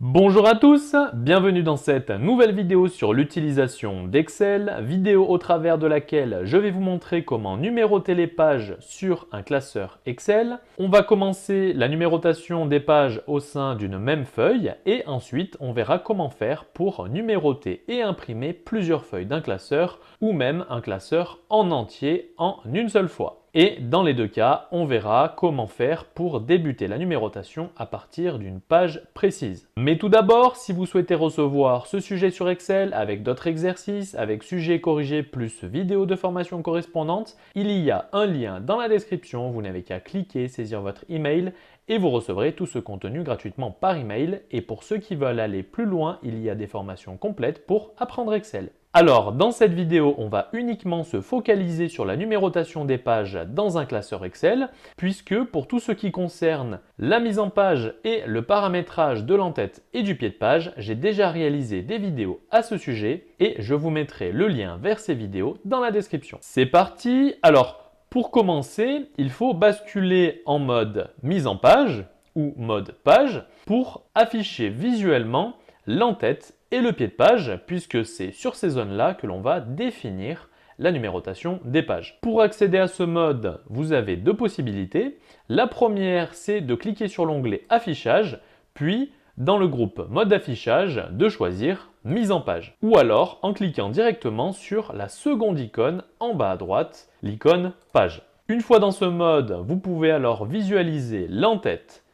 Bonjour à tous, bienvenue dans cette nouvelle vidéo sur l'utilisation d'Excel, vidéo au travers de laquelle je vais vous montrer comment numéroter les pages sur un classeur Excel. On va commencer la numérotation des pages au sein d'une même feuille et ensuite on verra comment faire pour numéroter et imprimer plusieurs feuilles d'un classeur ou même un classeur en entier en une seule fois. Et dans les deux cas, on verra comment faire pour débuter la numérotation à partir d'une page précise. Mais tout d'abord, si vous souhaitez recevoir ce sujet sur Excel avec d'autres exercices, avec sujets corrigés plus vidéos de formation correspondantes, il y a un lien dans la description, vous n'avez qu'à cliquer, saisir votre email et vous recevrez tout ce contenu gratuitement par email. Et pour ceux qui veulent aller plus loin, il y a des formations complètes pour apprendre Excel. Alors, dans cette vidéo, on va uniquement se focaliser sur la numérotation des pages dans un classeur Excel, puisque pour tout ce qui concerne la mise en page et le paramétrage de l'entête et du pied de page, j'ai déjà réalisé des vidéos à ce sujet et je vous mettrai le lien vers ces vidéos dans la description. C'est parti! Alors, pour commencer, il faut basculer en mode mise en page ou mode page pour afficher visuellement l'entête et le pied de page, puisque c'est sur ces zones-là que l'on va définir la numérotation des pages. Pour accéder à ce mode, vous avez deux possibilités. La première, c'est de cliquer sur l'onglet Affichage, puis dans le groupe Mode d'affichage, de choisir Mise en page. Ou alors en cliquant directement sur la seconde icône en bas à droite, l'icône Page. Une fois dans ce mode, vous pouvez alors visualiser l'entête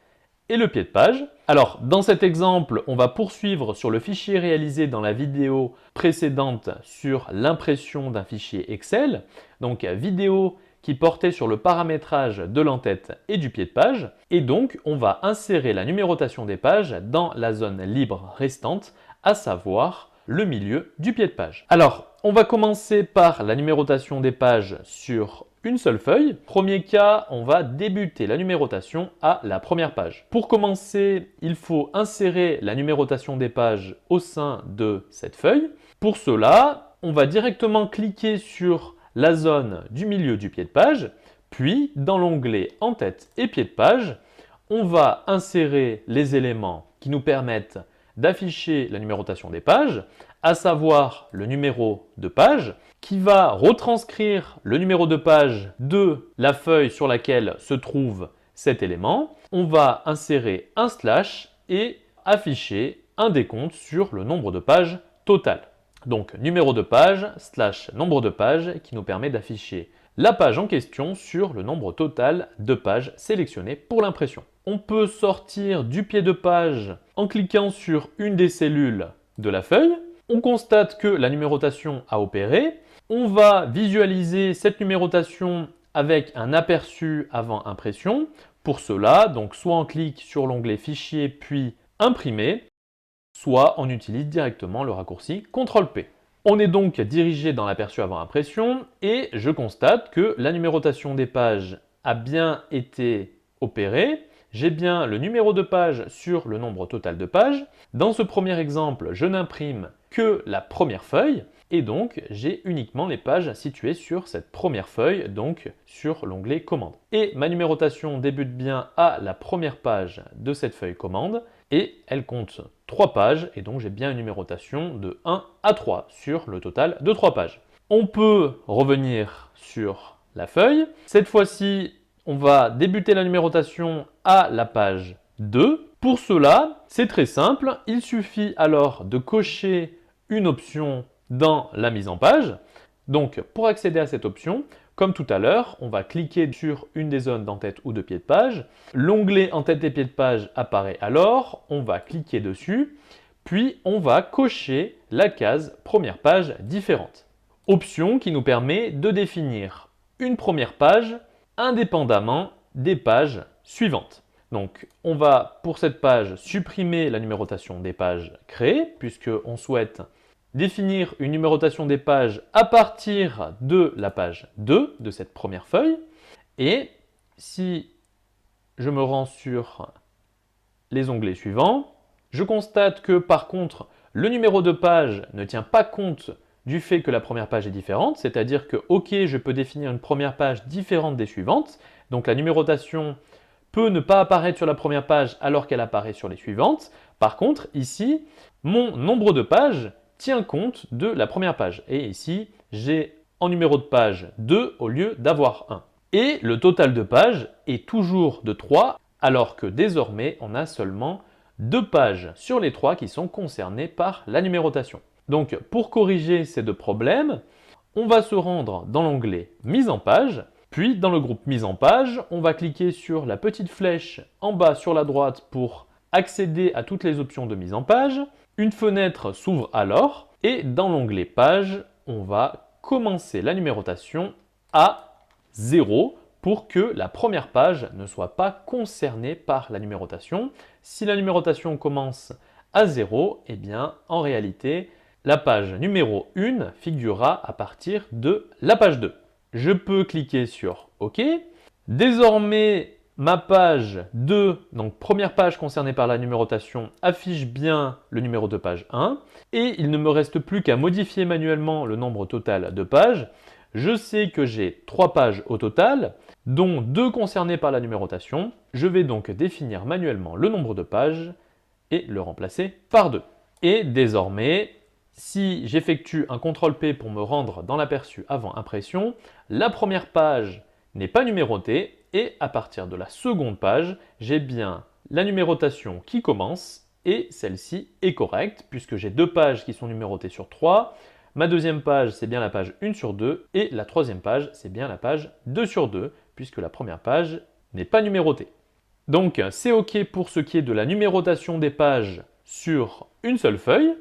et le pied de page. Alors, dans cet exemple, on va poursuivre sur le fichier réalisé dans la vidéo précédente sur l'impression d'un fichier Excel. Donc, vidéo qui portait sur le paramétrage de l'entête et du pied de page. Et donc, on va insérer la numérotation des pages dans la zone libre restante, à savoir le milieu du pied de page. Alors, on va commencer par la numérotation des pages sur une seule feuille. Premier cas, on va débuter la numérotation à la première page. Pour commencer, il faut insérer la numérotation des pages au sein de cette feuille. Pour cela, on va directement cliquer sur la zone du milieu du pied de page, puis dans l'onglet Entête et pied de page, on va insérer les éléments qui nous permettent d'afficher la numérotation des pages, à savoir le numéro de page, qui va retranscrire le numéro de page de la feuille sur laquelle se trouve cet élément. On va insérer un slash et afficher un décompte sur le nombre de pages total. Donc numéro de page slash nombre de pages qui nous permet d'afficher la page en question sur le nombre total de pages sélectionnées pour l'impression. On peut sortir du pied de page en cliquant sur une des cellules de la feuille. On constate que la numérotation a opéré. On va visualiser cette numérotation avec un aperçu avant impression. Pour cela, donc soit on clique sur l'onglet Fichier puis Imprimer, soit on utilise directement le raccourci CTRL-P. On est donc dirigé dans l'aperçu avant impression et je constate que la numérotation des pages a bien été opérée. J'ai bien le numéro de page sur le nombre total de pages. Dans ce premier exemple, je n'imprime que la première feuille et donc j'ai uniquement les pages situées sur cette première feuille, donc sur l'onglet Commande. Et ma numérotation débute bien à la première page de cette feuille Commande et elle compte 3 pages et donc j'ai bien une numérotation de 1 à 3 sur le total de 3 pages. On peut revenir sur la feuille. Cette fois-ci, on va débuter la numérotation à la page 2. Pour cela, c'est très simple. Il suffit alors de cocher une option dans la mise en page. Donc, pour accéder à cette option, comme tout à l'heure, on va cliquer sur une des zones d'entête ou de pied de page. L'onglet Entête et pied de page apparaît alors. On va cliquer dessus, puis on va cocher la case Première page différente. Option qui nous permet de définir une première page indépendamment des pages suivantes. Donc, on va pour cette page supprimer la numérotation des pages créées, puisqu'on souhaite définir une numérotation des pages à partir de la page 2 de cette première feuille. Et si je me rends sur les onglets suivants, je constate que par contre, le numéro de page ne tient pas compte du fait que la première page est différente, c'est-à-dire que ok, je peux définir une première page différente des suivantes, donc la numérotation peut ne pas apparaître sur la première page alors qu'elle apparaît sur les suivantes. Par contre, ici, mon nombre de pages tient compte de la première page. Et ici, j'ai en numéro de page 2 au lieu d'avoir 1. Et le total de pages est toujours de 3, alors que désormais, on a seulement 2 pages sur les 3 qui sont concernées par la numérotation. Donc, pour corriger ces deux problèmes, on va se rendre dans l'onglet « Mise en page », puis dans le groupe « Mise en page », on va cliquer sur la petite flèche en bas sur la droite pour accéder à toutes les options de mise en page. Une fenêtre s'ouvre alors et dans l'onglet « Page », on va commencer la numérotation à 0 pour que la première page ne soit pas concernée par la numérotation. Si la numérotation commence à 0, eh bien en réalité, la page numéro 1 figurera à partir de la page 2. Je peux cliquer sur OK. Désormais, ma page 2, donc première page concernée par la numérotation, affiche bien le numéro de page 1. Et il ne me reste plus qu'à modifier manuellement le nombre total de pages. Je sais que j'ai 3 pages au total, dont 2 concernées par la numérotation. Je vais donc définir manuellement le nombre de pages et le remplacer par 2. Et désormais, si j'effectue un CTRL-P pour me rendre dans l'aperçu avant impression, la première page n'est pas numérotée et à partir de la seconde page, j'ai bien la numérotation qui commence et celle-ci est correcte puisque j'ai 2 pages qui sont numérotées sur 3. Ma deuxième page, c'est bien la page 1 sur 2 et la troisième page, c'est bien la page 2 sur 2 puisque la première page n'est pas numérotée. Donc, c'est OK pour ce qui est de la numérotation des pages sur une seule feuille.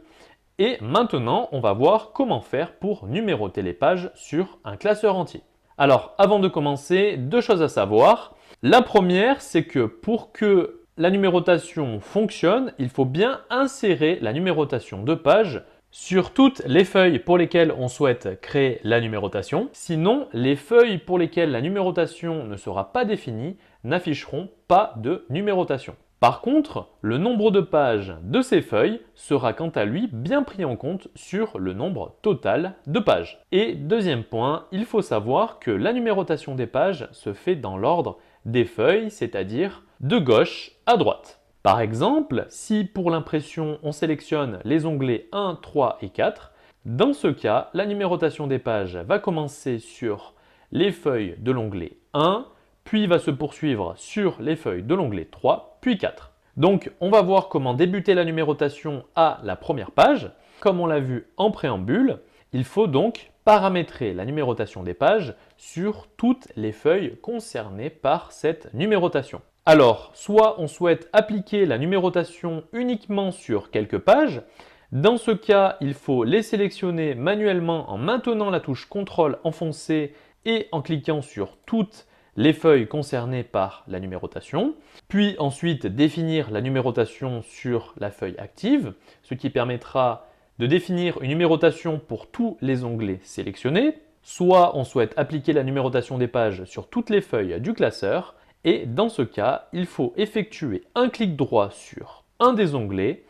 Et maintenant, on va voir comment faire pour numéroter les pages sur un classeur entier. Alors, avant de commencer, 2 choses à savoir. La première, c'est que pour que la numérotation fonctionne, il faut bien insérer la numérotation de pages sur toutes les feuilles pour lesquelles on souhaite créer la numérotation. Sinon, les feuilles pour lesquelles la numérotation ne sera pas définie n'afficheront pas de numérotation. Par contre, le nombre de pages de ces feuilles sera quant à lui bien pris en compte sur le nombre total de pages. Et deuxième point, il faut savoir que la numérotation des pages se fait dans l'ordre des feuilles, c'est-à-dire de gauche à droite. Par exemple, si pour l'impression on sélectionne les onglets 1, 3 et 4, dans ce cas, la numérotation des pages va commencer sur les feuilles de l'onglet 1, puis va se poursuivre sur les feuilles de l'onglet 3, puis 4. Donc, on va voir comment débuter la numérotation à la première page. Comme on l'a vu en préambule, il faut donc paramétrer la numérotation des pages sur toutes les feuilles concernées par cette numérotation. Alors, soit on souhaite appliquer la numérotation uniquement sur quelques pages. Dans ce cas, il faut les sélectionner manuellement en maintenant la touche CTRL enfoncée et en cliquant sur toutes les feuilles concernées par la numérotation, puis ensuite définir la numérotation sur la feuille active, ce qui permettra de définir une numérotation pour tous les onglets sélectionnés. Soit on souhaite appliquer la numérotation des pages sur toutes les feuilles du classeur, et dans ce cas, il faut effectuer un clic droit sur un des onglets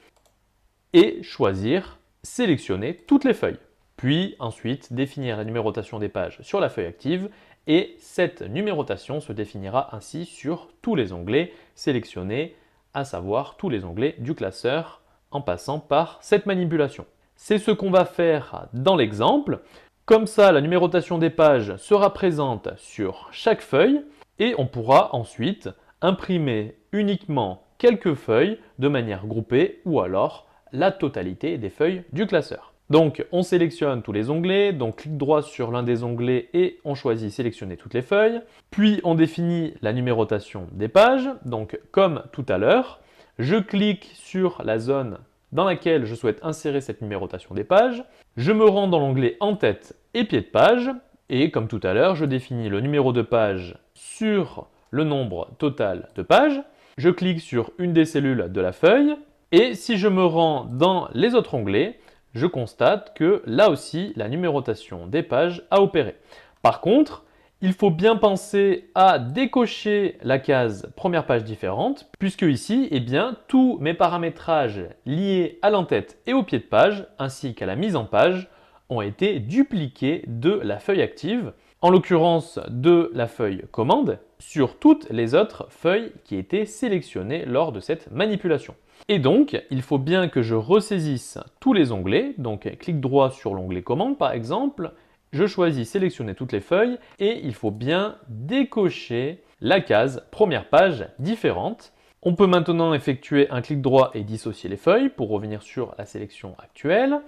et choisir « Sélectionner toutes les feuilles ». Puis ensuite définir la numérotation des pages sur la feuille active et cette numérotation se définira ainsi sur tous les onglets sélectionnés, à savoir tous les onglets du classeur en passant par cette manipulation. C'est ce qu'on va faire dans l'exemple. Comme ça, la numérotation des pages sera présente sur chaque feuille et on pourra ensuite imprimer uniquement quelques feuilles de manière groupée ou alors la totalité des feuilles du classeur. Donc, on sélectionne tous les onglets, donc clic droit sur l'un des onglets et on choisit sélectionner toutes les feuilles. Puis, on définit la numérotation des pages. Donc, comme tout à l'heure, je clique sur la zone dans laquelle je souhaite insérer cette numérotation des pages. Je me rends dans l'onglet en tête et pied de page. Et comme tout à l'heure, je définis le numéro de page sur le nombre total de pages. Je clique sur une des cellules de la feuille. Et si je me rends dans les autres onglets, je constate que là aussi, la numérotation des pages a opéré. Par contre, il faut bien penser à décocher la case première page différente, puisque ici, eh bien, tous mes paramétrages liés à l'entête et au pied de page, ainsi qu'à la mise en page, ont été dupliqués de la feuille active, en l'occurrence de la feuille commande, sur toutes les autres feuilles qui étaient sélectionnées lors de cette manipulation. Et donc, il faut bien que je ressaisisse tous les onglets. Donc, clic droit sur l'onglet commande par exemple. Je choisis sélectionner toutes les feuilles et il faut bien décocher la case première page différente. On peut maintenant effectuer un clic droit et dissocier les feuilles pour revenir sur la sélection actuelle.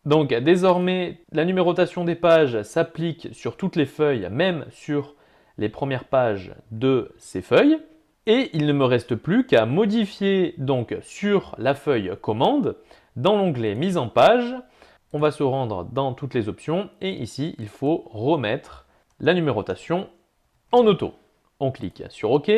Donc désormais, la numérotation des pages s'applique sur toutes les feuilles, même sur les premières pages de ces feuilles. Et il ne me reste plus qu'à modifier donc sur la feuille commande, dans l'onglet mise en page, on va se rendre dans toutes les options et ici il faut remettre la numérotation en auto. On clique sur OK.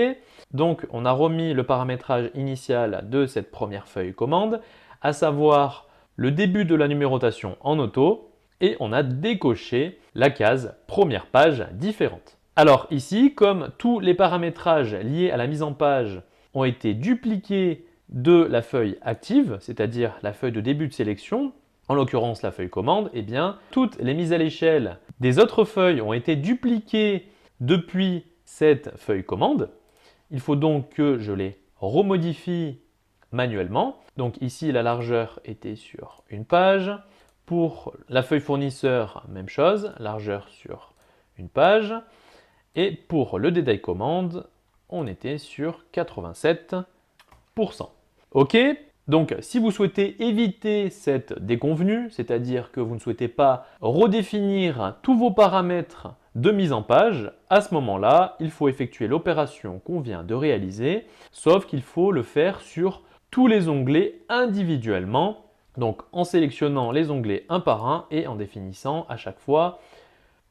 Donc on a remis le paramétrage initial de cette première feuille commande, à savoir le début de la numérotation en auto et on a décoché la case première page différente. Alors ici, comme tous les paramétrages liés à la mise en page ont été dupliqués de la feuille active, c'est-à-dire la feuille de début de sélection, en l'occurrence la feuille commande, eh bien toutes les mises à l'échelle des autres feuilles ont été dupliquées depuis cette feuille commande. Il faut donc que je les remodifie manuellement. Donc ici, la largeur était sur une page. Pour la feuille fournisseur, même chose, largeur sur une page. Et pour le détail commande, on était sur 87%. OK. Donc, si vous souhaitez éviter cette déconvenue, c'est-à-dire que vous ne souhaitez pas redéfinir tous vos paramètres de mise en page, à ce moment-là, il faut effectuer l'opération qu'on vient de réaliser, sauf qu'il faut le faire sur tous les onglets individuellement, donc en sélectionnant les onglets un par un et en définissant à chaque fois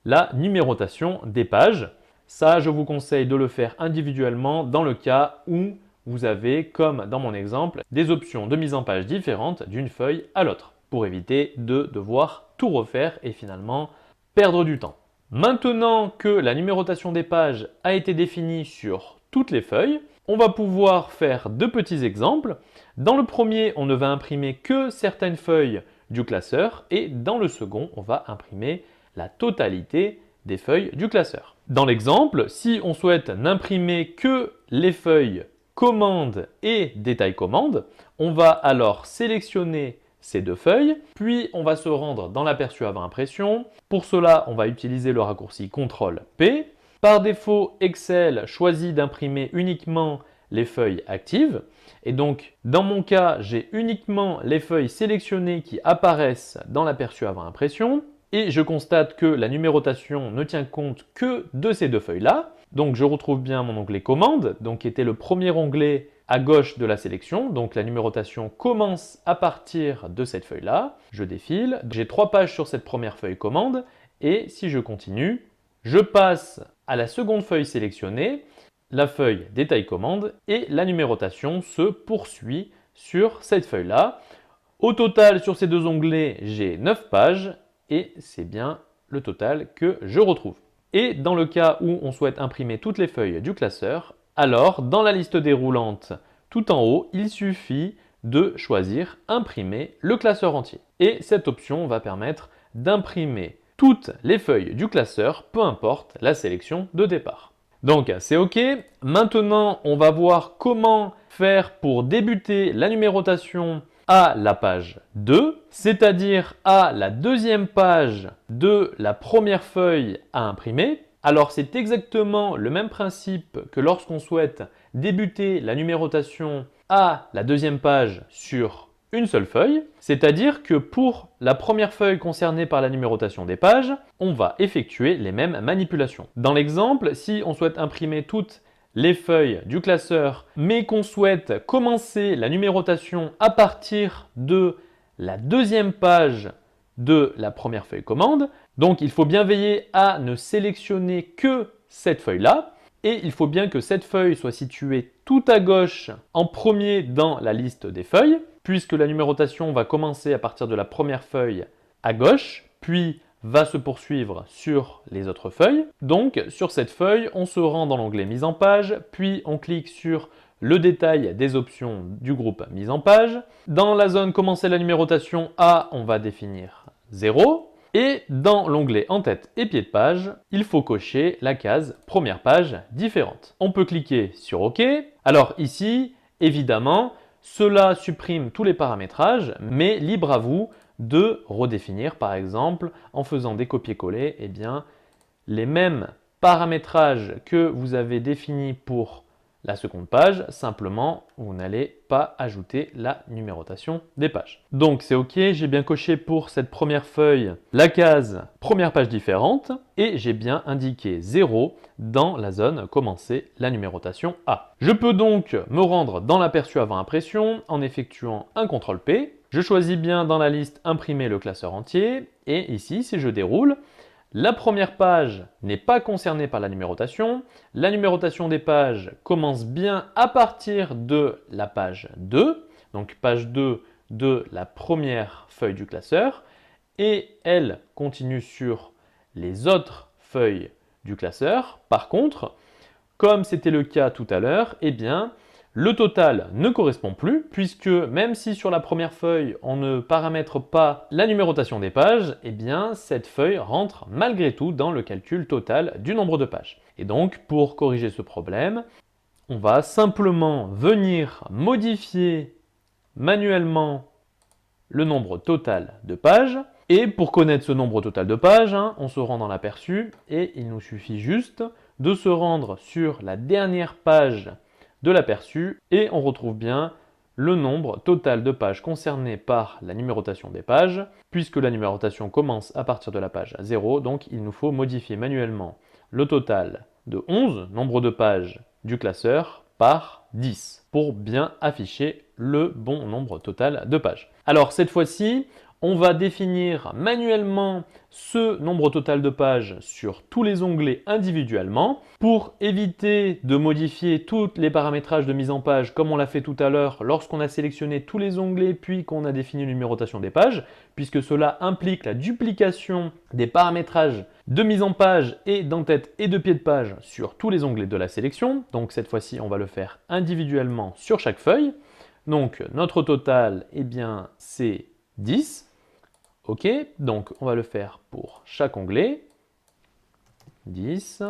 la numérotation des pages. Ça, je vous conseille de le faire individuellement dans le cas où vous avez, comme dans mon exemple, des options de mise en page différentes d'une feuille à l'autre, pour éviter de devoir tout refaire et finalement perdre du temps. Maintenant que la numérotation des pages a été définie sur toutes les feuilles, on va pouvoir faire deux petits exemples. Dans le premier, on ne va imprimer que certaines feuilles du classeur et dans le second, on va imprimer la totalité des feuilles du classeur. Dans l'exemple, si on souhaite n'imprimer que les feuilles commande et détail commande, on va alors sélectionner ces deux feuilles, puis on va se rendre dans l'aperçu avant impression. Pour cela, on va utiliser le raccourci CTRL-P. Par défaut, Excel choisit d'imprimer uniquement les feuilles actives. Et donc, dans mon cas, j'ai uniquement les feuilles sélectionnées qui apparaissent dans l'aperçu avant impression. Et je constate que la numérotation ne tient compte que de ces deux feuilles-là. Donc je retrouve bien mon onglet commande, donc qui était le premier onglet à gauche de la sélection. Donc la numérotation commence à partir de cette feuille-là. Je défile, j'ai 3 pages sur cette première feuille commande. Et si je continue, je passe à la seconde feuille sélectionnée, la feuille détail commande, et la numérotation se poursuit sur cette feuille-là. Au total, sur ces deux onglets, j'ai 9 pages. Et c'est bien le total que je retrouve. Et dans le cas où on souhaite imprimer toutes les feuilles du classeur, alors dans la liste déroulante tout en haut, il suffit de choisir imprimer le classeur entier. Et cette option va permettre d'imprimer toutes les feuilles du classeur, peu importe la sélection de départ. Donc c'est OK. Maintenant, on va voir comment faire pour débuter la numérotation à la page 2, c'est-à-dire à la deuxième page de la première feuille à imprimer. Alors c'est exactement le même principe que lorsqu'on souhaite débuter la numérotation à la deuxième page sur une seule feuille, c'est-à-dire que pour la première feuille concernée par la numérotation des pages, on va effectuer les mêmes manipulations. Dans l'exemple, si on souhaite imprimer toutes les feuilles du classeur, mais qu'on souhaite commencer la numérotation à partir de la deuxième page de la première feuille commande. Donc il faut bien veiller à ne sélectionner que cette feuille-là. Et il faut bien que cette feuille soit située tout à gauche en premier dans la liste des feuilles, puisque la numérotation va commencer à partir de la première feuille à gauche, puis va se poursuivre sur les autres feuilles. Donc sur cette feuille, on se rend dans l'onglet mise en page, puis on clique sur le détail des options du groupe mise en page. Dans la zone commencer la numérotation A, on va définir 0. Et dans l'onglet en tête et pied de page, il faut cocher la case première page différente. On peut cliquer sur OK. Alors ici, évidemment, cela supprime tous les paramétrages, mais libre à vous de redéfinir, par exemple, en faisant des copier-coller, eh bien, les mêmes paramétrages que vous avez définis pour la seconde page, simplement, vous n'allez pas ajouter la numérotation des pages. Donc c'est OK, j'ai bien coché pour cette première feuille la case première page différente et j'ai bien indiqué 0 dans la zone commencer la numérotation A. Je peux donc me rendre dans l'aperçu avant impression en effectuant un CTRL-P. Je choisis bien dans la liste imprimer le classeur entier et ici, si je déroule, la première page n'est pas concernée par la numérotation. La numérotation des pages commence bien à partir de la page 2, donc page 2 de la première feuille du classeur, et elle continue sur les autres feuilles du classeur. Par contre, comme c'était le cas tout à l'heure, eh bien, le total ne correspond plus puisque même si sur la première feuille on ne paramètre pas la numérotation des pages, eh bien cette feuille rentre malgré tout dans le calcul total du nombre de pages. Et donc pour corriger ce problème, on va simplement venir modifier manuellement le nombre total de pages. Et pour connaître ce nombre total de pages, on se rend dans l'aperçu et il nous suffit juste de se rendre sur la dernière page de l'aperçu et on retrouve bien le nombre total de pages concernées par la numérotation des pages, puisque la numérotation commence à partir de la page 0, donc il nous faut modifier manuellement le total de 11, nombre de pages du classeur, par 10, pour bien afficher le bon nombre total de pages. Alors cette fois-ci, on va définir manuellement ce nombre total de pages sur tous les onglets individuellement pour éviter de modifier tous les paramétrages de mise en page comme on l'a fait tout à l'heure lorsqu'on a sélectionné tous les onglets puis qu'on a défini la numérotation des pages, puisque cela implique la duplication des paramétrages de mise en page et d'en-tête et de pied de page sur tous les onglets de la sélection. Donc cette fois-ci, on va le faire individuellement sur chaque feuille. Donc notre total, eh bien, c'est 10. OK, donc on va le faire pour chaque onglet. 10.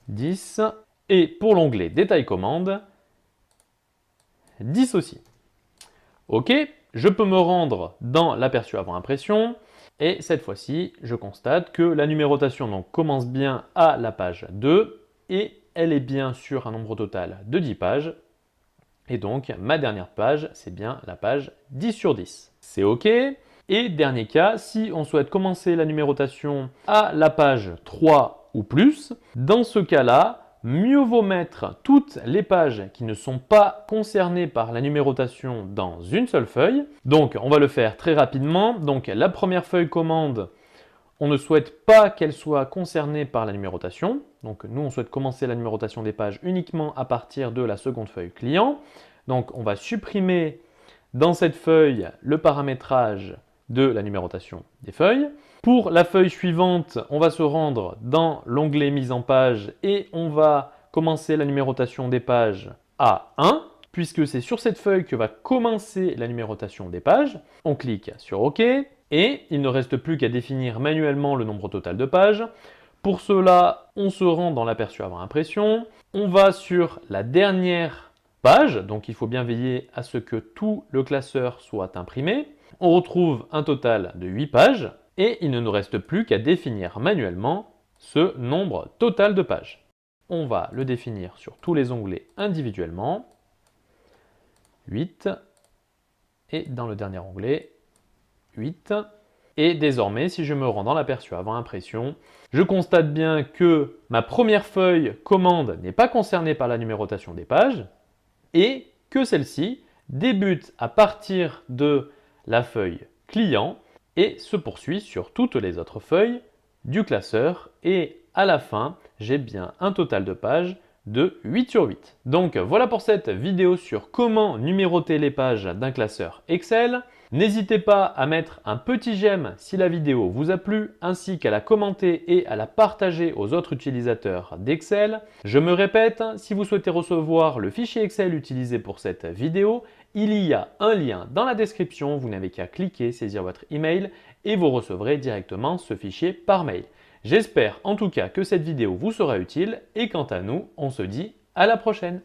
10. Et pour l'onglet détail commande, 10 aussi. OK, je peux me rendre dans l'aperçu avant impression. Et cette fois-ci, je constate que la numérotation donc, commence bien à la page 2 et elle est bien sur un nombre total de 10 pages. Et donc, ma dernière page, c'est bien la page 10 sur 10. C'est OK. Et dernier cas, si on souhaite commencer la numérotation à la page 3 ou plus, dans ce cas-là, mieux vaut mettre toutes les pages qui ne sont pas concernées par la numérotation dans une seule feuille. Donc, on va le faire très rapidement. Donc, la première feuille commande, on ne souhaite pas qu'elle soit concernée par la numérotation. Donc nous, on souhaite commencer la numérotation des pages uniquement à partir de la seconde feuille client. Donc on va supprimer dans cette feuille le paramétrage de la numérotation des feuilles. Pour la feuille suivante, on va se rendre dans l'onglet mise en page et on va commencer la numérotation des pages à 1, puisque c'est sur cette feuille que va commencer la numérotation des pages. On clique sur OK. Et il ne reste plus qu'à définir manuellement le nombre total de pages. Pour cela, on se rend dans l'aperçu avant impression. On va sur la dernière page, donc il faut bien veiller à ce que tout le classeur soit imprimé. On retrouve un total de 8 pages et il ne nous reste plus qu'à définir manuellement ce nombre total de pages. On va le définir sur tous les onglets individuellement. 8. Et dans le dernier onglet, 8. Et désormais, si je me rends dans l'aperçu avant impression, je constate bien que ma première feuille commande n'est pas concernée par la numérotation des pages et que celle-ci débute à partir de la feuille client et se poursuit sur toutes les autres feuilles du classeur et à la fin, j'ai bien un total de pages de 8 sur 8. Donc voilà pour cette vidéo sur comment numéroter les pages d'un classeur Excel. N'hésitez pas à mettre un petit j'aime si la vidéo vous a plu, ainsi qu'à la commenter et à la partager aux autres utilisateurs d'Excel. Je me répète, si vous souhaitez recevoir le fichier Excel utilisé pour cette vidéo, il y a un lien dans la description, vous n'avez qu'à cliquer, saisir votre email et vous recevrez directement ce fichier par mail. J'espère en tout cas que cette vidéo vous sera utile et quant à nous, on se dit À la prochaine!